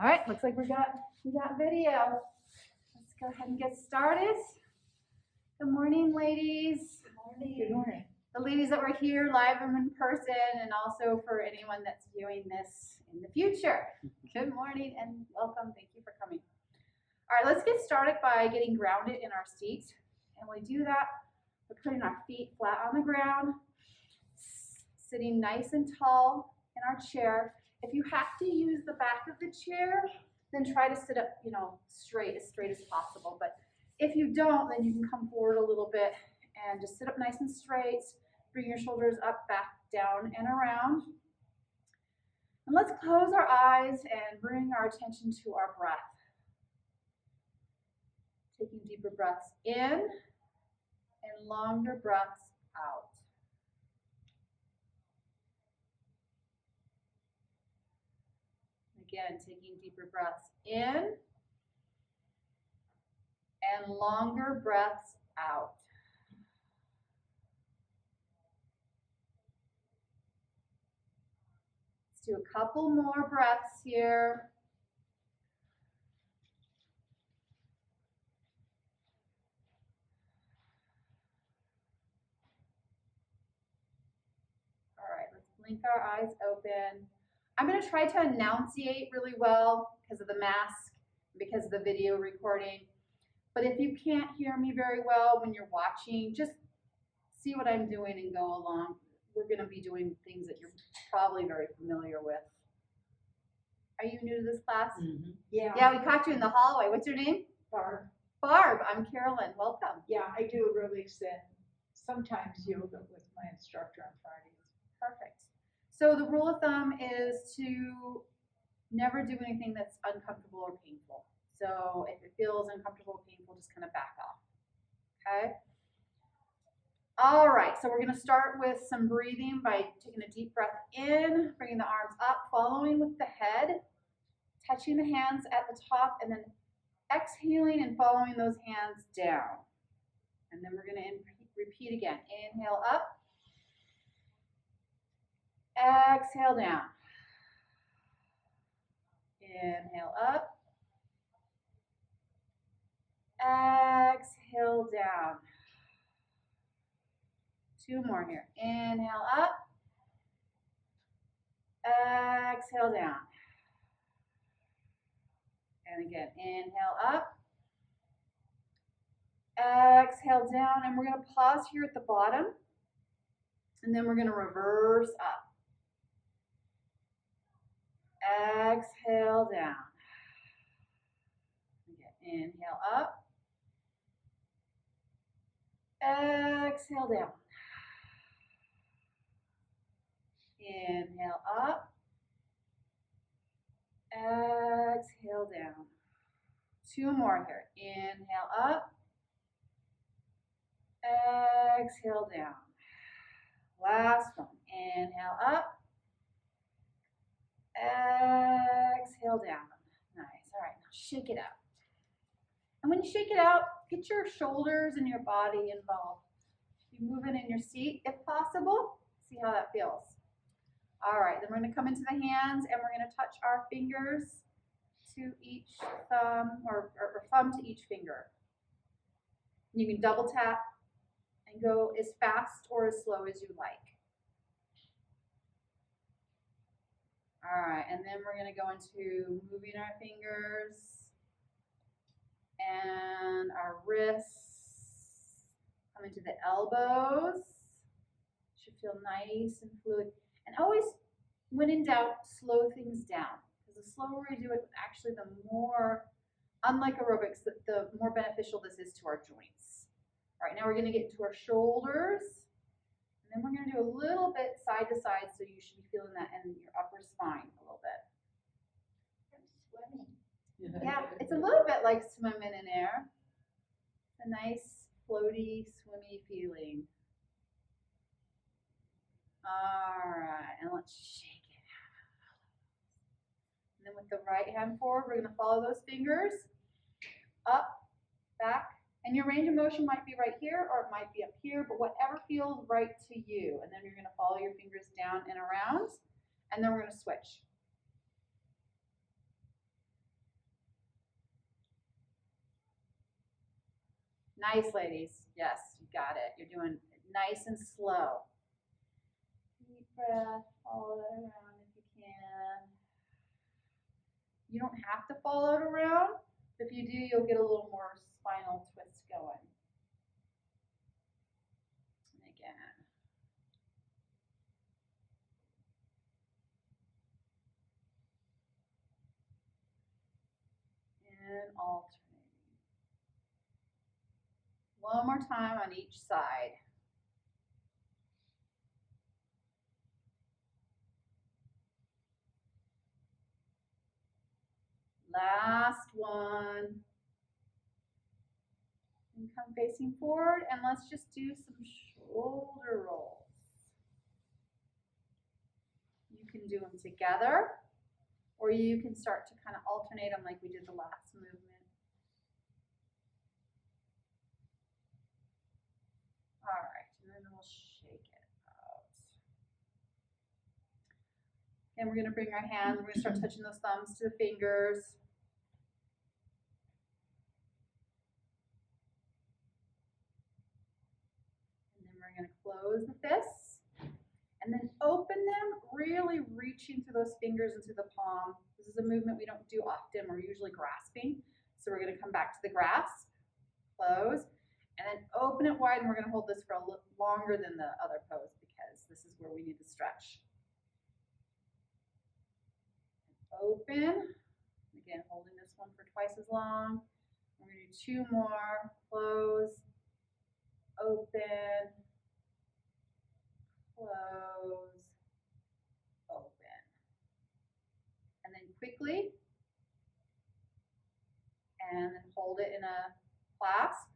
All right, looks like we got video. Let's go ahead and get started. Good morning, ladies. Good morning. Good morning. The ladies that were here live and in person, and also for anyone that's viewing this in the future. Good morning and welcome. Thank you for coming. All right, let's get started by getting grounded in our seat. And we do that by putting our feet flat on the ground, sitting nice and tall in our chair. If you have to use the back of the chair, then try to sit up, straight as possible. But if you don't, then you can come forward a little bit and just sit up nice and straight. Bring your shoulders up, back, down, and around. And let's close our eyes and bring our attention to our breath. Taking deeper breaths in and longer breaths out. Again, taking deeper breaths in and longer breaths out. Let's do a couple more breaths here. All right, let's blink our eyes open. I'm going to try to enunciate really well because of the mask, because of the video recording. But if you can't hear me very well when you're watching, just see what I'm doing and go along. We're going to be doing things that you're probably very familiar with. Are you new to this class? Mm-hmm. Yeah. Yeah, we caught you in the hallway. What's your name? Barb. Barb. I'm Carolyn. Welcome. Yeah, I do aerobics and sometimes yoga with my instructor on Fridays. Perfect. So the rule of thumb is to never do anything that's uncomfortable or painful. So if it feels uncomfortable or painful, just kind of back off. Okay? All right, so we're going to start with some breathing by taking a deep breath in, bringing the arms up, following with the head, touching the hands at the top, and then exhaling and following those hands down. And then we're going to repeat again. Inhale up. Exhale down. Inhale up. Exhale down. Two more here. Inhale up. Exhale down. And again, inhale up. Exhale down. And we're going to pause here at the bottom. And then we're going to reverse up. Exhale down. Again, inhale up. Exhale down. Inhale up. Exhale down. Two more here. Inhale up. Exhale down. Last one. Inhale up. Exhale down. Nice. All right, now shake it out. And when you shake it out, get your shoulders and your body involved. Be moving in your seat if possible. See how that feels. All right, then we're going to come into the hands and we're going to touch our fingers to each thumb or thumb to each finger. You can double tap and go as fast or as slow as you like. All right, and then we're going to go into moving our fingers and our wrists. Come into the elbows. Should feel nice and fluid. And always, when in doubt, slow things down. Because the slower we do it, actually the more, unlike aerobics, the more beneficial this is to our joints. All right, now we're going to get into our shoulders. And then we're going to do a little bit side to side, so you should be feeling that in your upper spine a little bit. I'm swimming. Yeah, it's a little bit like swimming in air. It's a nice, floaty, swimmy feeling. All right, and let's shake it out. And then with the right hand forward, we're going to follow those fingers up, back, and your range of motion might be right here or it might be up here, but whatever feels right to you. And then you're going to follow your fingers down and around, and then we're going to switch. Nice, ladies. Yes, you got it. You're doing it nice and slow. Deep breath, follow it around if you can. You don't have to follow it around. If you do, you'll get a little more spinal twist going. And again. And alternating. One more time on each side. Last one. And come facing forward, and let's just do some shoulder rolls. You can do them together, or you can start to kind of alternate them like we did the last movement. All right, and then we'll shake it out. And we're going to bring our hands, we're going to start touching those thumbs to the fingers. And then we're going to close the fists. And then open them, really reaching through those fingers into the palm. This is a movement we don't do often. We're usually grasping. So we're going to come back to the grasp, close, and then open it wide. And we're going to hold this for a little longer than the other pose because this is where we need to stretch. Open. Again, holding this one for twice as long. We're going to do two more. Close, open, close, open. And then quickly, and then hold it in a clasp.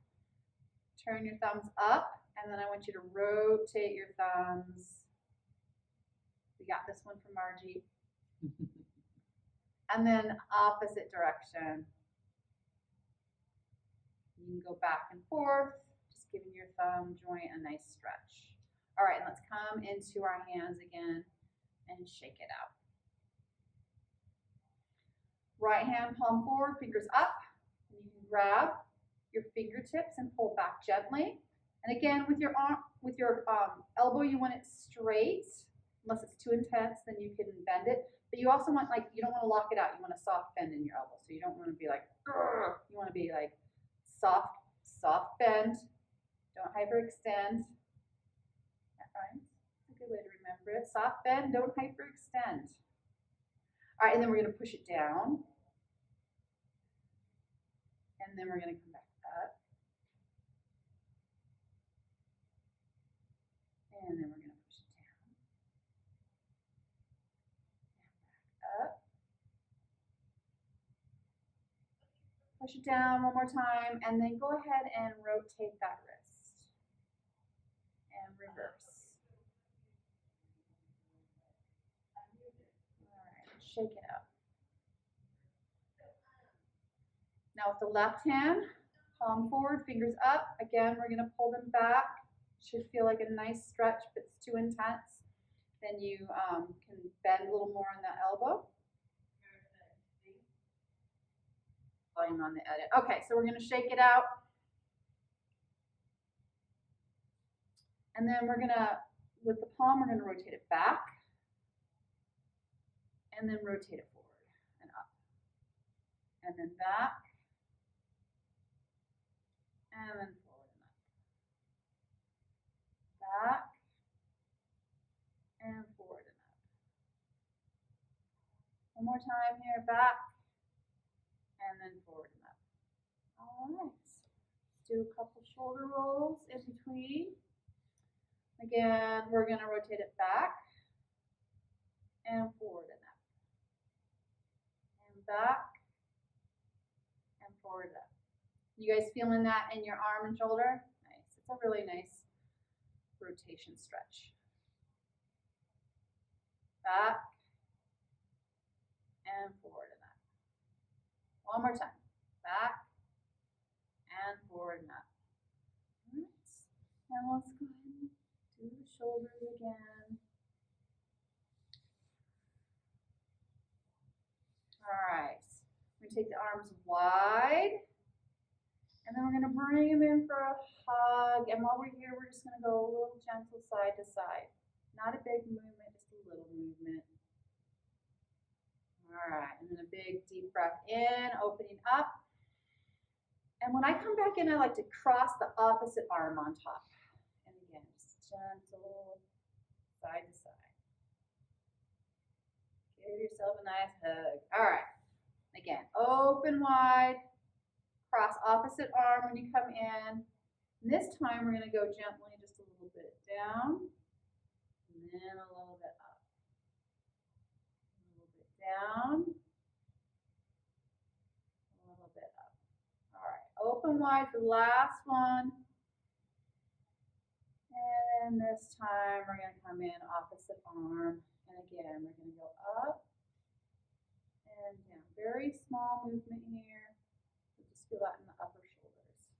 Turn your thumbs up, and then I want you to rotate your thumbs. We got this one from Margie. And then opposite direction. You can go back and forth, just giving your thumb joint a nice stretch. All right, let's come into our hands again and shake it out. Right hand palm forward, fingers up. And you can grab your fingertips and pull back gently. And again, with your arm, elbow, you want it straight. Unless it's too intense, then you can bend it. But you also want, you don't want to lock it out. You want a soft bend in your elbow. So you don't want to be like, grr. You want to be like soft bend. Don't hyperextend. That rhymes. A good way to remember it. Soft bend, don't hyperextend. All right, and then we're going to push it down. And then we're going to come back up. And then we're going to push it down. And back up. Push it down one more time, and then go ahead and rotate that wrist. And reverse. All right, shake it out. Now with the left hand, palm forward, fingers up. Again, we're going to pull them back. Should feel like a nice stretch. If it's too intense, then you can bend a little more on that elbow. Volume on the edit. Okay, so we're going to shake it out. And then we're going to, with the palm, we're going to rotate it back. And then rotate it forward and up. And then back. And then forward and up. Back. And forward and up. One more time here, back. And then forward and up. All right. Let's do a couple shoulder rolls in between. Again, we're going to rotate it back. And forward and up. And back. And forward and up. You guys feeling that in your arm and shoulder? Nice. It's a really nice rotation stretch. Back and forward and up. One more time. Back and forward and up. All right. Now let's go ahead and do the shoulders again. All right. We're going to take the arms wide. And then we're gonna bring him in for a hug. And while we're here, we're just gonna go a little gentle side to side. Not a big movement, just a little movement. All right, and then a big deep breath in, opening up. And when I come back in, I like to cross the opposite arm on top. And again, just gentle side to side. Give yourself a nice hug. All right, again, open wide. Cross opposite arm when you come in. And this time we're going to go gently just a little bit down, and then a little bit up. A little bit down, a little bit up. All right, open wide for the last one. And this time we're going to come in opposite arm. And again, we're going to go up and down. Very small movement here. Just feel that in the upper shoulders.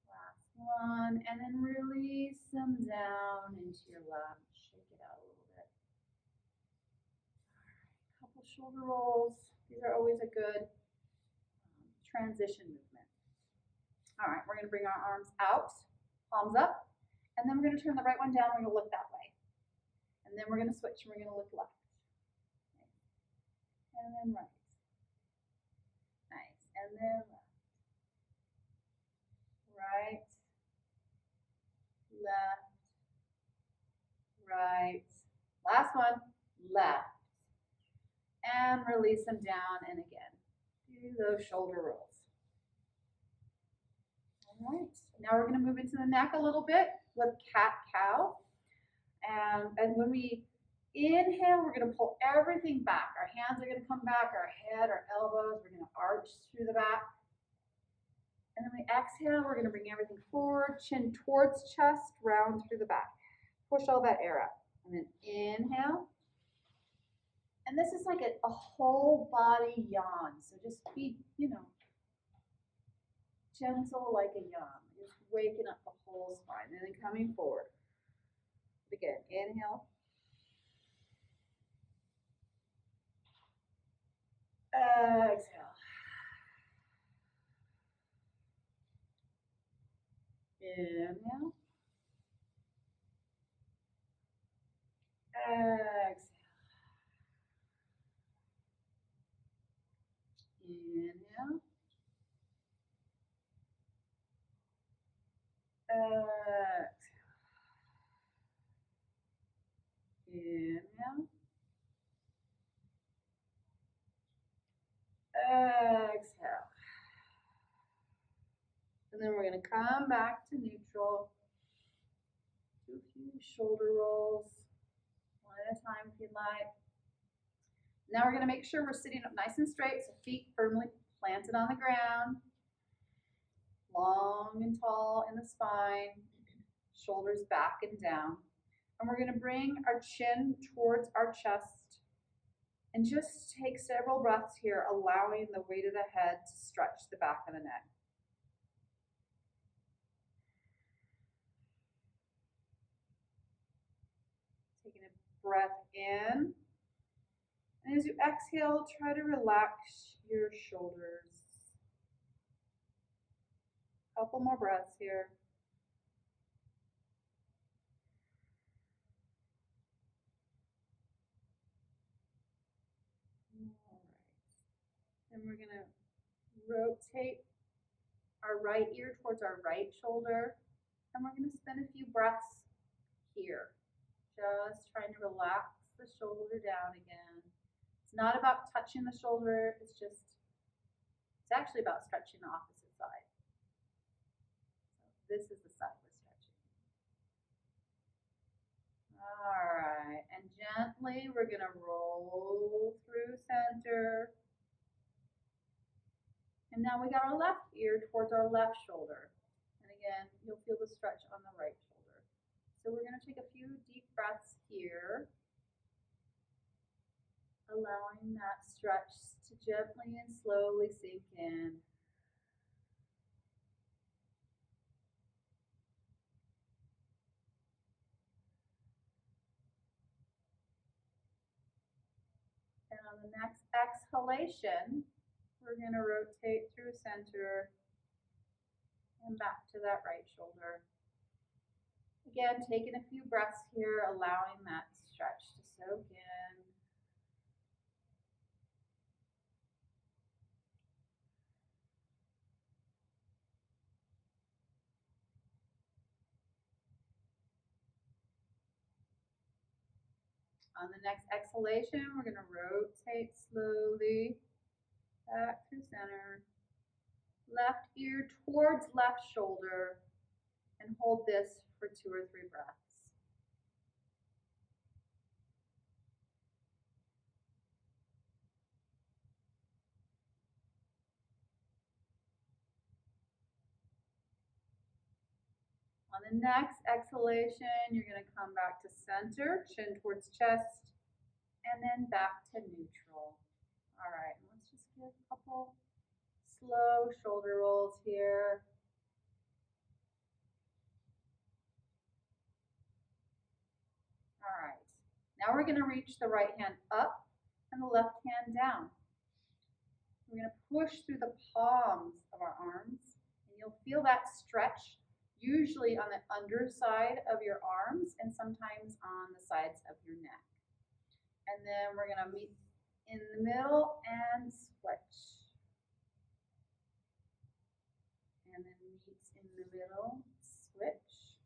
Last one, and then release them down into your lap. Shake it out a little bit. All right, couple shoulder rolls. These are always a good transition movement. All right, we're going to bring our arms out, palms up, and then we're going to turn the right one down. We're going to look that way. And then we're going to switch and we're going to look left. And then right. Nice. And then left. Right. Left. Right. Last one. Left. And release them down. And again, do those shoulder rolls. All right. Now we're going to move into the neck a little bit with cat-cow. And when we inhale, we're going to pull everything back. Our hands are going to come back, our head, our elbows, we're going to arch through the back. And then we exhale, we're going to bring everything forward, chin towards chest, round through the back. Push all that air up. And then inhale. And this is like a whole body yawn. So just be, gentle like a yawn. Just waking up the whole spine. And then coming forward. Again, inhale. Exhale. Inhale. Exhale. Inhale. Exhale. Inhale. Exhale. And then we're going to come back to neutral. Do a few shoulder rolls, one at a time if you'd like. Now we're going to make sure we're sitting up nice and straight, so feet firmly planted on the ground. Long and tall in the spine, shoulders back and down. And we're going to bring our chin towards our chest and just take several breaths here, allowing the weight of the head to stretch the back of the neck. Taking a breath in. And as you exhale, try to relax your shoulders. Couple more breaths here. All right. Then we're going to rotate our right ear towards our right shoulder. And we're going to spend a few breaths here. Just trying to relax the shoulder down again. It's not about touching the shoulder. It's actually about stretching the opposite side. This is the side we're stretching. All right, and gently we're going to roll through center. And now we got our left ear towards our left shoulder. And again, you'll feel the stretch on the right shoulder. So we're going to take a few deep breaths here, allowing that stretch to gently and slowly sink in. And on On the next exhalation, we're going to rotate through center and back to that right shoulder. Again, taking a few breaths here, allowing that stretch to soak in. On the next exhalation, we're going to rotate slowly back through center. Left ear towards left shoulder, and hold this for 2 or 3 breaths. On the next exhalation, you're going to come back to center, chin towards chest, and then back to neutral. All right, let's just give a couple slow shoulder rolls here. All right, now we're going to reach the right hand up and the left hand down. We're going to push through the palms of our arms, and you'll feel that stretch usually on the underside of your arms and sometimes on the sides of your neck. And then we're going to meet in the middle and switch. And then meet in the middle, switch.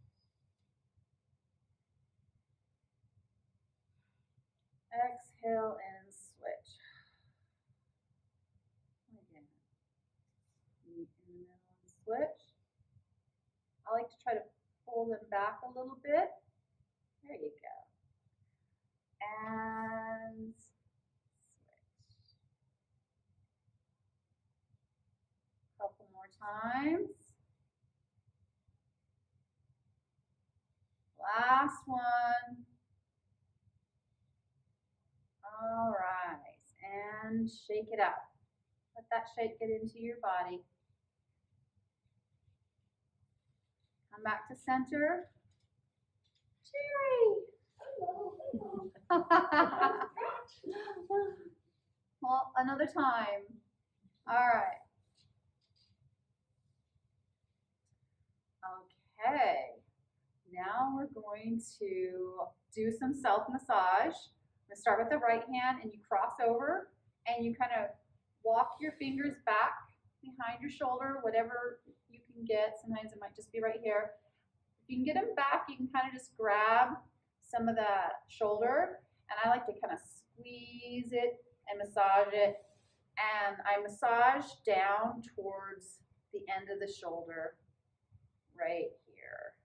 Exhale and switch. Again. Meet in the middle and switch. I like to try to pull them back a little bit. There you go. And switch. Couple more times. Last one. All right, and shake it out. Let that shake get into your body. Come back to center. Cheery. Well, another time. All right. Okay. Now we're going to do some self-massage. I'm going to start with the right hand, and you cross over, and you kind of walk your fingers back behind your shoulder, whatever you can get. Sometimes it might just be right here. If you can get them back, you can kind of just grab some of that shoulder, and I like to kind of squeeze it and massage it. And I massage down towards the end of the shoulder right here.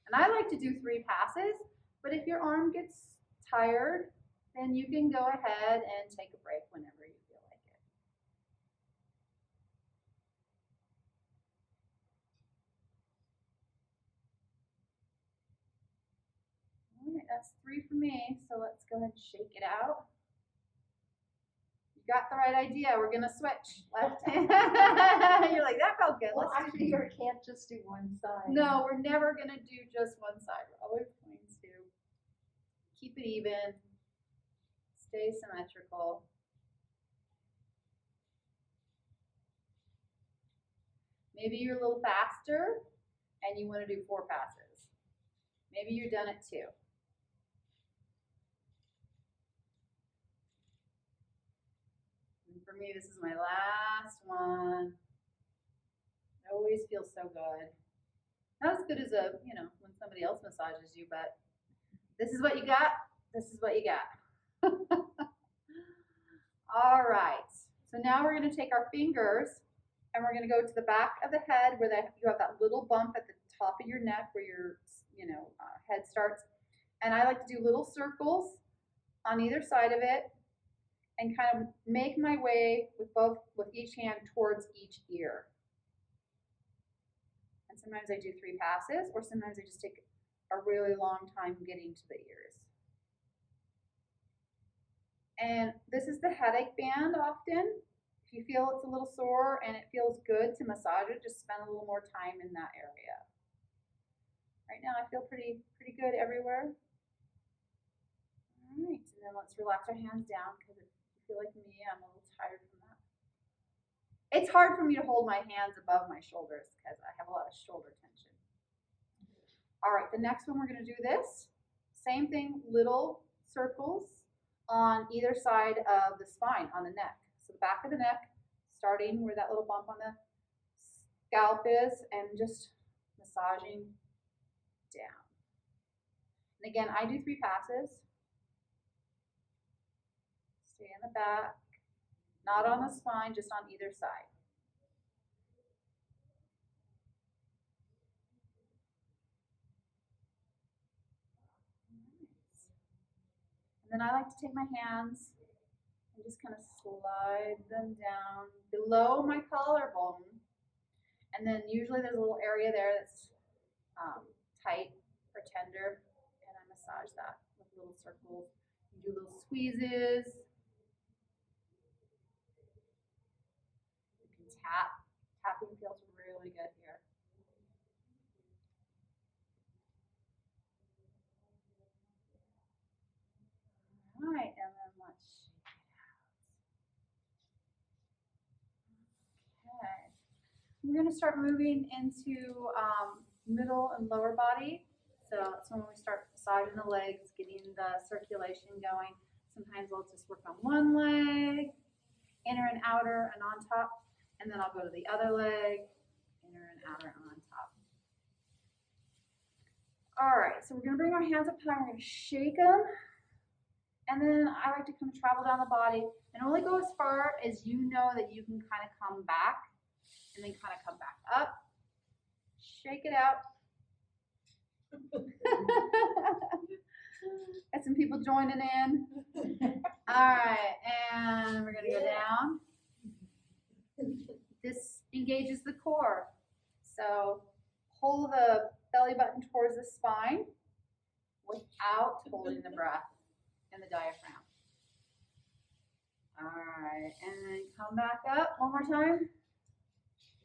And I like to do 3 passes, but if your arm gets tired, then you can go ahead and take a break whenever you feel like it. All right, that's 3 for me, so let's go ahead and shake it out. You got the right idea. We're going to switch left hand. You're like, that felt good. Well, Let's actually, you can't just do one side. No, we're never going to do just one side. We're always going to keep it even, stay symmetrical. Maybe you're a little faster and you want to do 4 passes. Maybe you're done at 2. And for me, this is my last one. It always feels so good. Not as good as when somebody else massages you, but this is what you got. This is what you got. All right. So now we're going to take our fingers and we're going to go to the back of the head where you have that little bump at the top of your neck where your head starts. And I like to do little circles on either side of it and kind of make my way with each hand towards each ear. And sometimes I do 3 passes, or sometimes I just take a really long time getting to the ears. And this is the headache band often. If you feel it's a little sore and it feels good to massage it, just spend a little more time in that area. Right now I feel pretty good everywhere. All right, and then let's relax our hands down because it feel like me, I'm a little tired from that. It's hard for me to hold my hands above my shoulders because I have a lot of shoulder tension. All right, the next one we're gonna do this. Same thing, little circles on either side of the spine, on the neck. So the back of the neck, starting where that little bump on the scalp is, and just massaging down. And again, I do 3 passes. Stay in the back, not on the spine, just on either side. And then I like to take my hands and just kind of slide them down below my collarbone. And then usually there's a little area there that's tight or tender, and I massage that with little circles. You do little squeezes. You can tap. Tapping feels really good here. All right, and then let's shake it out. Okay. We're going to start moving into middle and lower body. So that's when we start massaging the legs, getting the circulation going. Sometimes I'll just work on one leg, inner and outer and on top, and then I'll go to the other leg, inner and outer and on top. All right, so we're going to bring our hands up high, we're going to shake them, and then I like to kind of travel down the body and only go as far as you know that you can kind of come back, and then kind of come back up. Shake it out. Got some people joining in. All right, and we're gonna go down. This engages the core. So pull the belly button towards the spine without holding the breath and the diaphragm. All right, and then come back up one more time.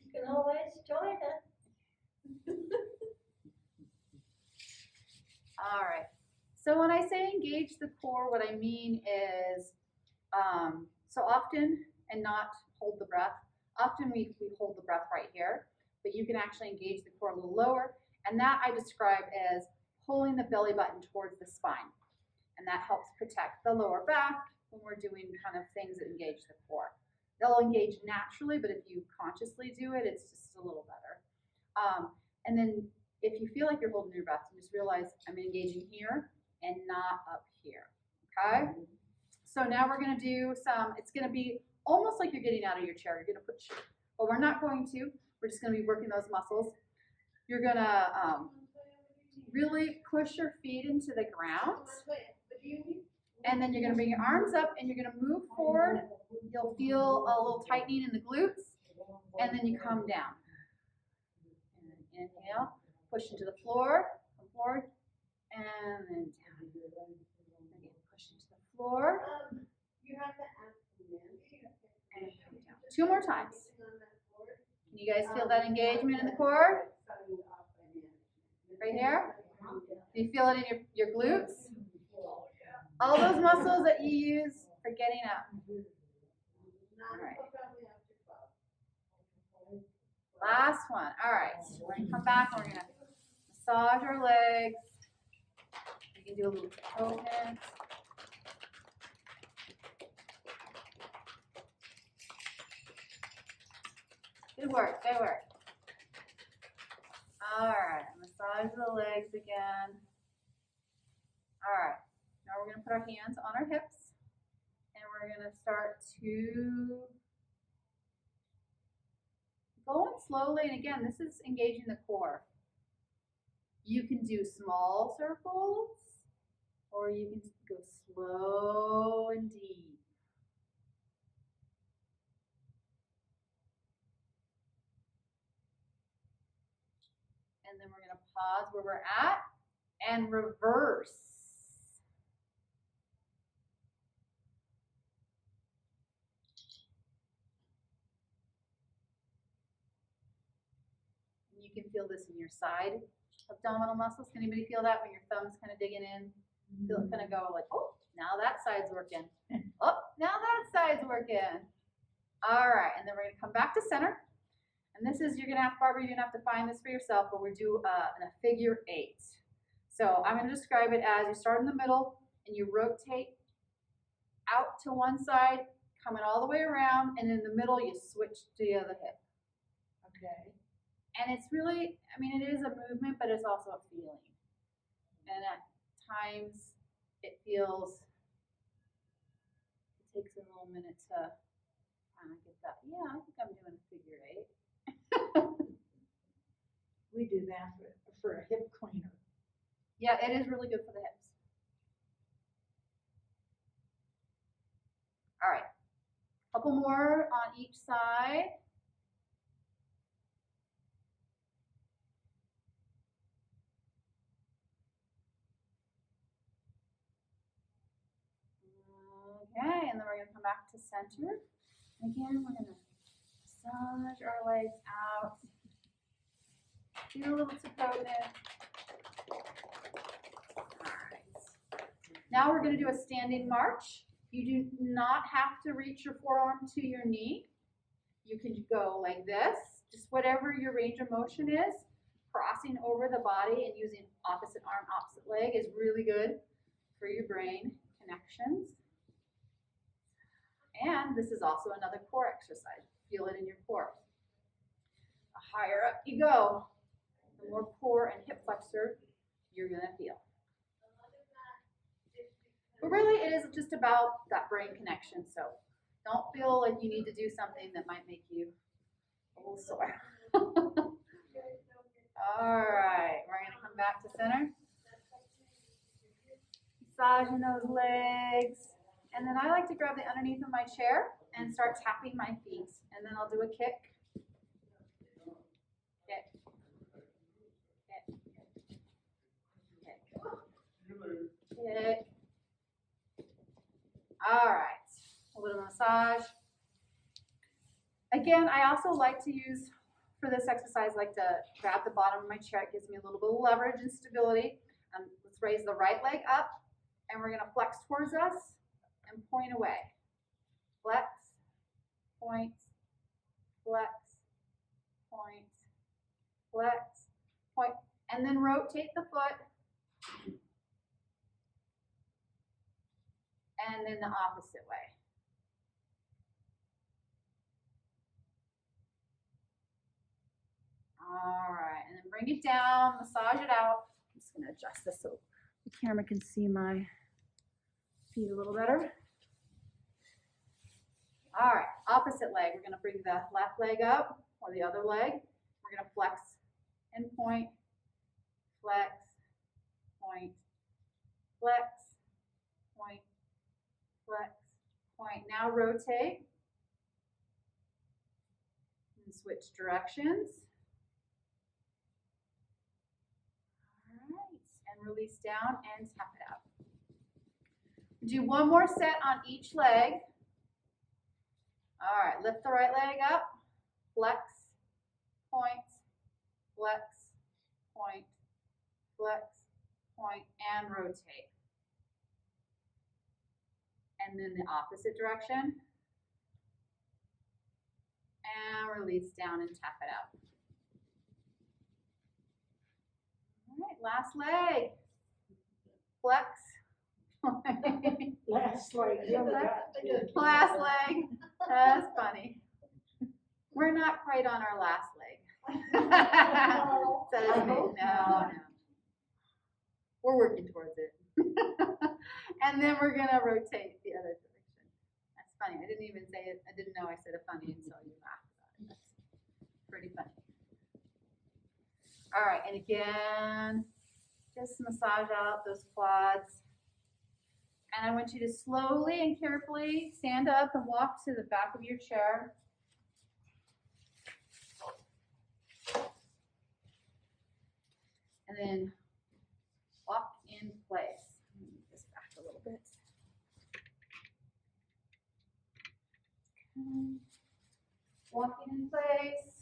You can always join us. All right. So when I say engage the core, what I mean is, so often, and not hold the breath, often we hold the breath right here, but you can actually engage the core a little lower, and that I describe as pulling the belly button towards the spine. And that helps protect the lower back when we're doing kind of things that engage the core. They'll engage naturally, but if you consciously do it, it's just a little better. And then if you feel like you're holding your breath, you just realize I'm engaging here and not up here, okay? So now we're gonna do some, it's gonna be almost like you're getting out of your chair. You're gonna put, but we're not going to. We're just gonna be working those muscles. You're gonna really push your feet into the ground. And then you're gonna bring your arms up and you're gonna move forward. You'll feel a little tightening in the glutes, and then you come down. And inhale, push into the floor, come forward, and then down. Again, push into the floor. You have to ask them. And come down. 2 more times. Can you guys feel that engagement in the core? Right here? Do you feel it in your glutes? All those muscles that you use for getting up. All right. Last one. All right. We're going to come back and we're going to massage our legs. You can do a little toe movement. Good work. Good work. All right. Massage the legs again. All right. Now we're going to put our hands on our hips, and we're going to start to go in slowly. And again, this is engaging the core. You can do small circles, or you can go slow and deep. And then we're going to pause where we're at and reverse. You can feel this in your side abdominal muscles. Can anybody feel that when your thumb's kind of digging in? Feel it kind of go like, oh, now that side's working. Oh, now that side's working. All right, and then we're gonna come back to center. And this is, you're gonna have, Barbara, you're gonna have to find this for yourself, but we do a figure 8. So I'm gonna describe it as you start in the middle and you rotate out to one side, coming all the way around, and in the middle you switch to the other hip. Okay. And it's really, I mean, it is a movement, but it's also a feeling. And at times it feels, it takes a little minute to kind of get that. Yeah, I think I'm doing a figure 8. We do that for a hip cleaner. Yeah, it is really good for the hips. All right, a couple more on each side. Okay, and then we're gonna come back to center. Again, we're gonna massage our legs out. Do a little tapotement. Alright. Now we're gonna do a standing march. You do not have to reach your forearm to your knee. You can go like this, just whatever your range of motion is. Crossing over the body and using opposite arm, opposite leg is really good for your brain connections. And this is also another core exercise. Feel it in your core. The higher up you go, the more core and hip flexor you're gonna feel. But really it is just about that brain connection. So don't feel like you need to do something that might make you a little sore. All right, we're gonna come back to center. Massaging those legs. And then I like to grab the underneath of my chair and start tapping my feet. And then I'll do a kick. Kick. Kick. Kick. Kick. All right, a little massage. Again, I also like to use, for this exercise, like to grab the bottom of my chair. It gives me a little bit of leverage and stability. Let's raise the right leg up, and we're gonna flex towards us and point away. Flex, point, flex, point, flex, point, and then rotate the foot. And then the opposite way. All right, and then bring it down, massage it out. I'm just gonna adjust this so the camera can see my feet a little better. All right, opposite leg. We're gonna bring the left leg up or the other leg. We're gonna flex and point, flex, point, flex, point, flex, point. Now rotate and switch directions. All right, and release down and tap it out. Do one more set on each leg. All right, lift the right leg up, flex, point, flex, point, flex, point, and rotate. And then the opposite direction. And release down and tap it out. All right, last leg. Flex. Last leg. Last leg. That's funny. We're not quite on our last leg. Says me. No. We're working towards it. And then we're gonna rotate the other direction. That's funny. I didn't even say it. I didn't know I said a funny until you laughed about it. That's pretty funny. All right, and again, just massage out those quads. And I want you to slowly and carefully stand up and walk to the back of your chair. And then walk in place. Move this back a little bit. Okay. Walking in place.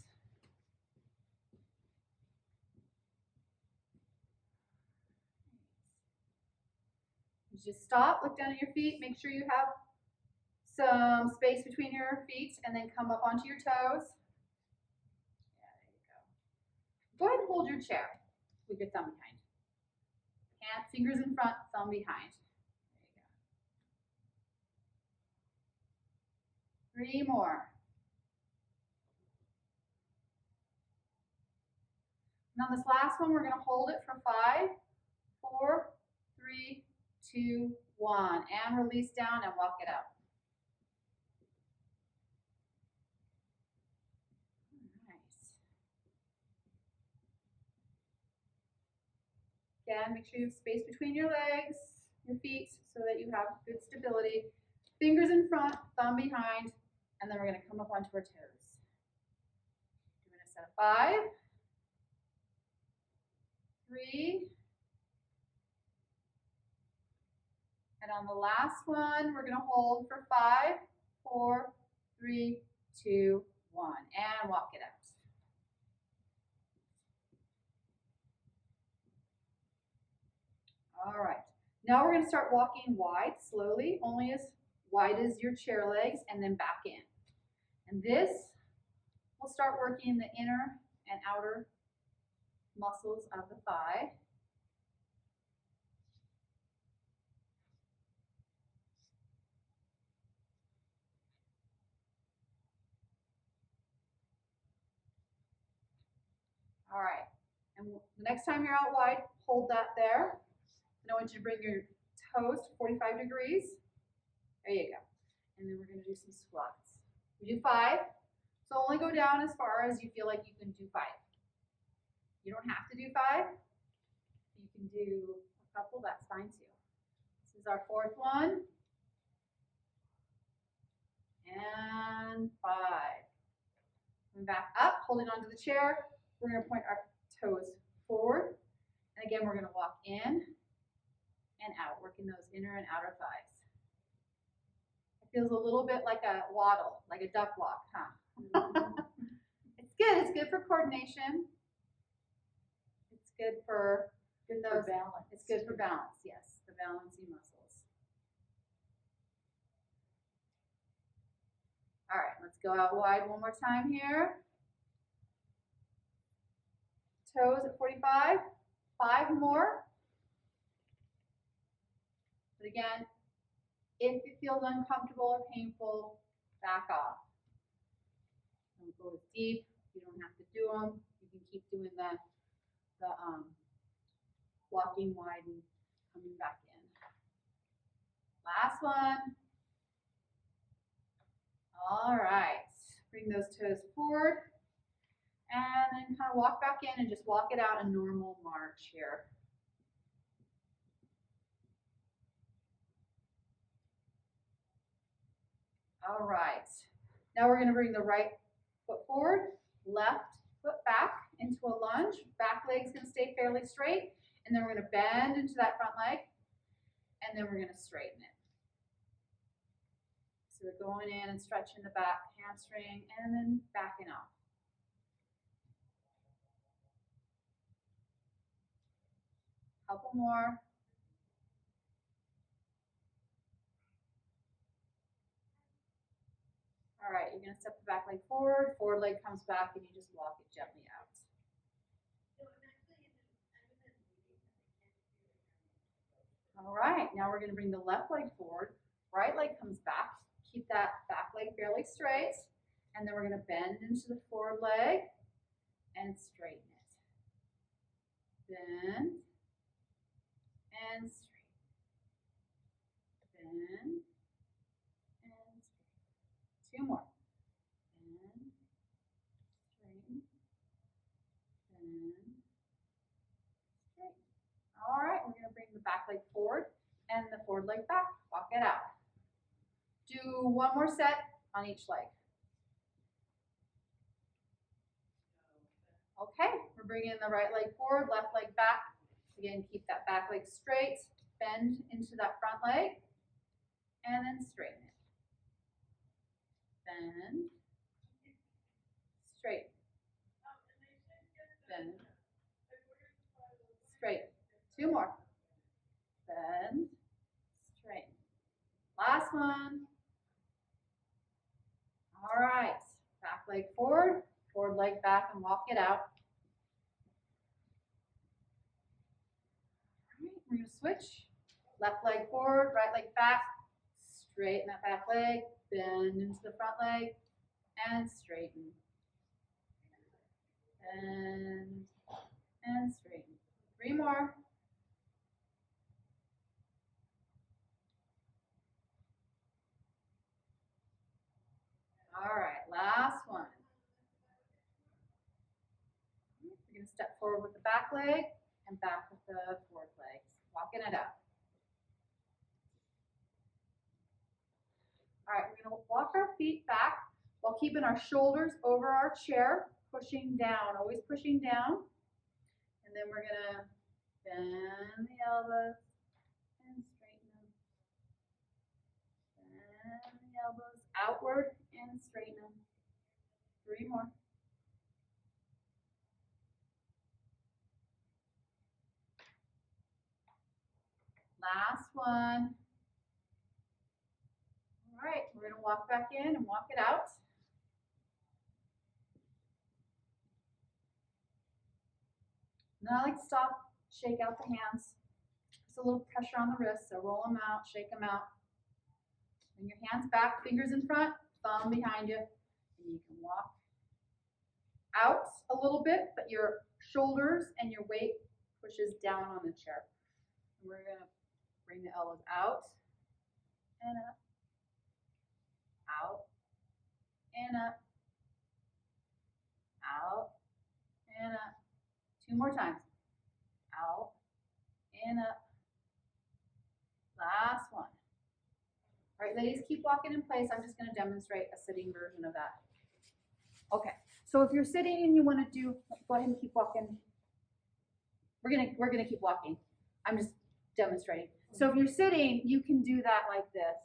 Just stop, look down at your feet, make sure you have some space between your feet, and then come up onto your toes. Yeah, there you go. Go ahead and hold your chair with your thumb behind. Hand, fingers in front, thumb behind. There you go. 3 more. And on this last one, we're going to hold it for 5, 4, 3, 2, 1. And release down and walk it out. Nice. Again, make sure you have space between your legs, your feet, so that you have good stability. Fingers in front, thumb behind, and then we're going to come up onto our toes. Doing a set of 5, 3, and on the last one, we're going to hold for 5, 4, 3, 2, 1, and walk it out. All right, now we're going to start walking wide, slowly, only as wide as your chair legs, and then back in. And this, we'll start working the inner and outer muscles of the thigh. All right, and the next time you're out wide, hold that there. And I want you to bring your toes to 45 degrees. There you go. And then we're going to do some squats. We do 5, so only go down as far as you feel like you can do 5. You don't have to do 5. You can do a couple, that's fine too. This is our 4th one. And 5. Coming back up, holding onto the chair. We're going to point our toes forward. And again, we're going to walk in and out, working those inner and outer thighs. It feels a little bit like a waddle, like a duck walk, huh? It's good. It's good for coordination. It's good for balance. It's good for balance, yes, the balancing muscles. All right, let's go out wide one more time here. Toes at 45, 5 more. But again, if it feels uncomfortable or painful, back off. Don't go as deep. You don't have to do them. You can keep doing the walking wide and coming back in. Last one. All right. Bring those toes forward. And then kind of walk back in and just walk it out a normal march here. All right. Now we're going to bring the right foot forward, left foot back into a lunge. Back leg's going to stay fairly straight. And then we're going to bend into that front leg. And then we're going to straighten it. So we're going in and stretching the back hamstring and then backing off. Couple more. All right, you're going to step the back leg forward, forward leg comes back, and you just walk it gently out. All right, now we're going to bring the left leg forward, right leg comes back, keep that back leg fairly straight, and then we're going to bend into the forward leg and straighten it. Bend and straighten. Bend and straighten. 2 more. Bend, straighten, bend, straighten. All right, we're going to bring the back leg forward and the forward leg back. Walk it out. Do 1 more set on each leg. Okay, we're bringing the right leg forward, left leg back. Again, keep that back leg straight, bend into that front leg, and then straighten it. Bend, straight, bend, straight. 2 more. Bend, straight. Last one. leg forward, forward leg back, and walk it out. All right, we're gonna switch. Left leg forward, right leg back. Straighten that back leg, bend into the front leg, and straighten. And straighten. 3 more. All right, last one. We're gonna step forward with the back leg and back with the forward leg. Walking it out. All right, we're gonna walk our feet back while keeping our shoulders over our chair, pushing down, always pushing down. And then we're gonna bend the elbows and straighten them. Bend the elbows outward and straighten them. 3 more. Last one. All right, we're gonna walk back in and walk it out. And then I like to stop, shake out the hands. Just a little pressure on the wrists, so roll them out, shake them out. Bring your hands back, fingers in front, thumb behind you, and you can walk out a little bit, but your shoulders and your weight pushes down on the chair. And we're gonna bring the elbows out and up, out and up, out and up. 2 more times. Out and up. Last one. All right, ladies, keep walking in place. I'm just going to demonstrate a sitting version of that. Okay, so if you're sitting and you want to do, go ahead and keep walking. We're gonna keep walking. I'm just demonstrating. So if you're sitting, you can do that like this,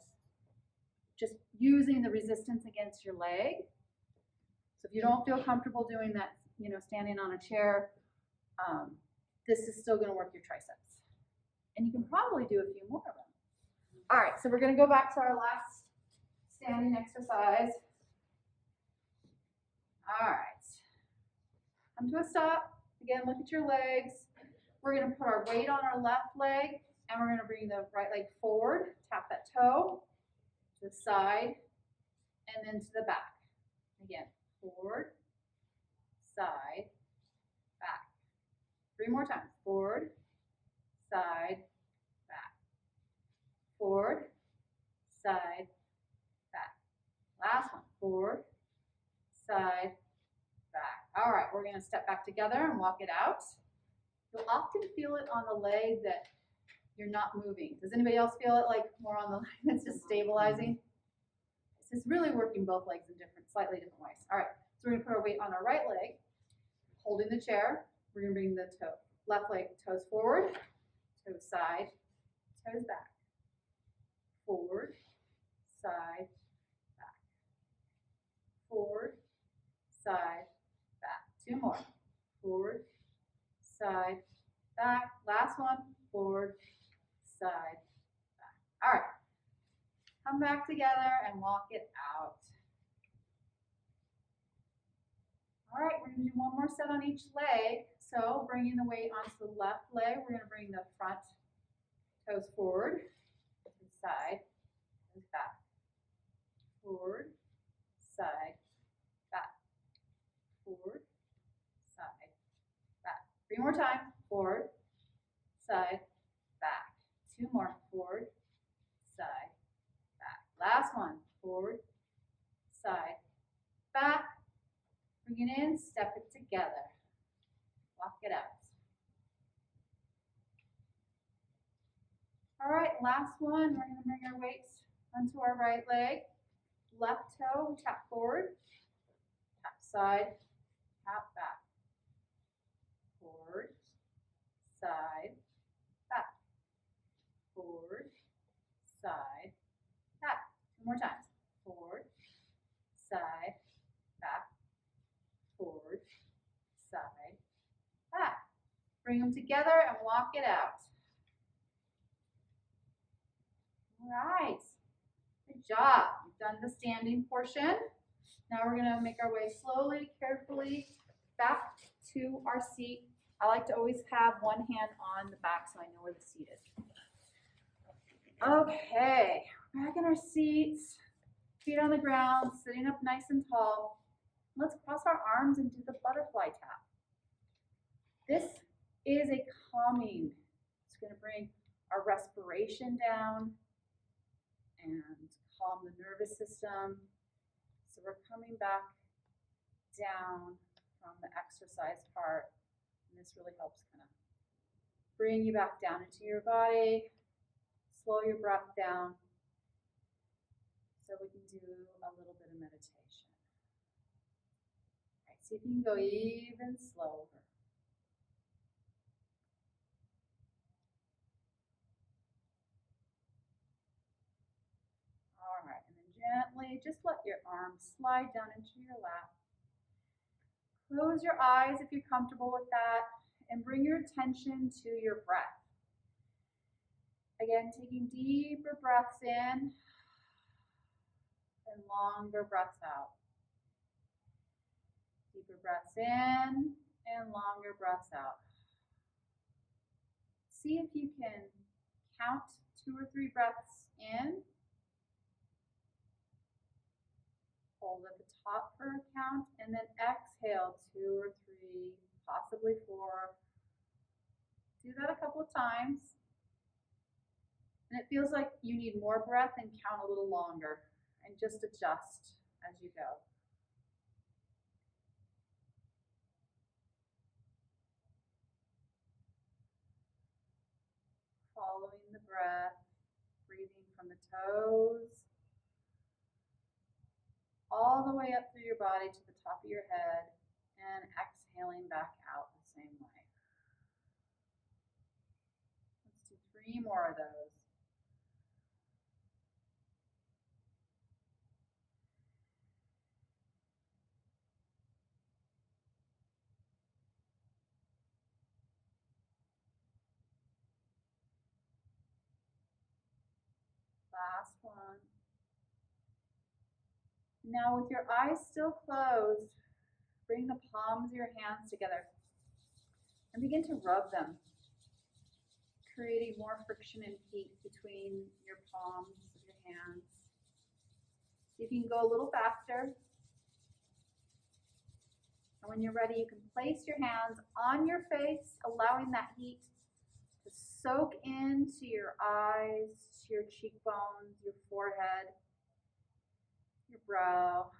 just using the resistance against your leg. So if you don't feel comfortable doing that, standing on a chair, this is still going to work your triceps. And you can probably do a few more of them. All right, so we're going to go back to our last standing exercise. All right. Come to a stop. Again, look at your legs. We're going to put our weight on our left leg, and we're going to bring the right leg forward, tap that toe to the side, and then to the back. Again, forward, side, back. 3 more times. Forward, side, back. Forward, side, back. Last one. Forward, side, back. All right, we're going to step back together and walk it out. You'll often feel it on the leg that you're not moving. Does anybody else feel it like more on the leg that's just stabilizing? This is really working both legs in slightly different ways. All right, so we're going to put our weight on our right leg, holding the chair. We're going to bring the left leg toes forward, toes side, toes back. Forward, side, back. Forward, side, back. 2 more. Forward, side, back. Last one. Forward, side, back. All right. Come back together and walk it out. All right, we're going to do one more set on each leg. So bringing the weight onto the left leg, we're going to bring the front toes forward, to the side, and back. Forward, side, back. Forward, side, back. 3 more times. Forward, side, back. 2 more. Forward, side, back. Last one. Forward, side, back. Bring it in, step it together. Walk it out. All right, last one. We're going to bring our weights onto our right leg. Left toe, we tap forward. Tap side, tap back. Forward, side, back. Forward, side, back. 2 more times. Forward, side, back. Forward, side, back. Bring them together and walk it out. All right. Good job. You've done the standing portion. Now we're gonna make our way slowly, carefully back to our seat. I like to always have one hand on the back so I know where the seat is. Okay, back in our seats, feet on the ground, sitting up nice and tall. Let's cross our arms and do the butterfly tap. This is a calming. It's gonna bring our respiration down and calm the nervous system. So we're coming back down from the exercise part, and this really helps kind of bring you back down into your body, slow your breath down, so we can do a little bit of meditation. All right, see if you can go even slower. All right, and then gently just let your arms slide down into your lap. Close your eyes if you're comfortable with that, and bring your attention to your breath. Again, taking deeper breaths in and longer breaths out. Deeper breaths in and longer breaths out. See if you can count 2 or 3 breaths in. Hold at the top for a count, and then exhale 2 or 3, possibly 4. Do that a couple of times. And it feels like you need more breath, and count a little longer, and just adjust as you go. Following the breath, breathing from the toes all the way up through your body to the top of your head, and exhaling back out the same way. Let's do 3 more of those. Last one. Now with your eyes still closed, bring the palms of your hands together and begin to rub them, creating more friction and heat between your palms of your hands. See if you can go a little faster. And when you're ready, you can place your hands on your face, allowing that heat to soak into your eyes, to your cheekbones, your forehead, your brow.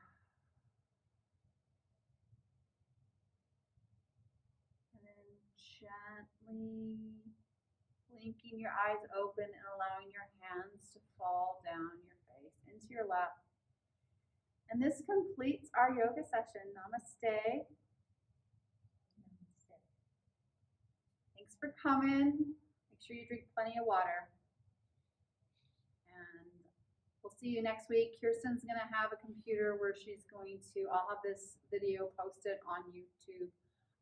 And then gently blinking your eyes open and allowing your hands to fall down your face into your lap. And this completes our yoga session. Namaste. Thanks for coming. Make sure you drink plenty of water. And we'll see you next week. Kirsten's going to have a computer where she's going to, I'll have this video posted on YouTube.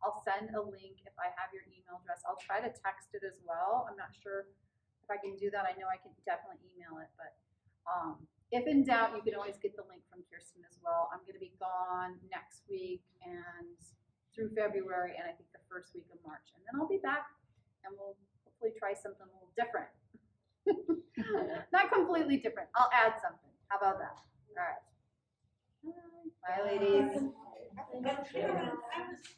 I'll send a link if I have your email address. I'll try to text it as well. I'm not sure if I can do that. I know I can definitely email it, but if in doubt, you can always get the link from Kirsten as well. I'm going to be gone next week and through February, and I think the first week of March. And then I'll be back, and we'll hopefully try something a little different. Not completely different. I'll add something. How about that? All right. Bye, ladies. Bye.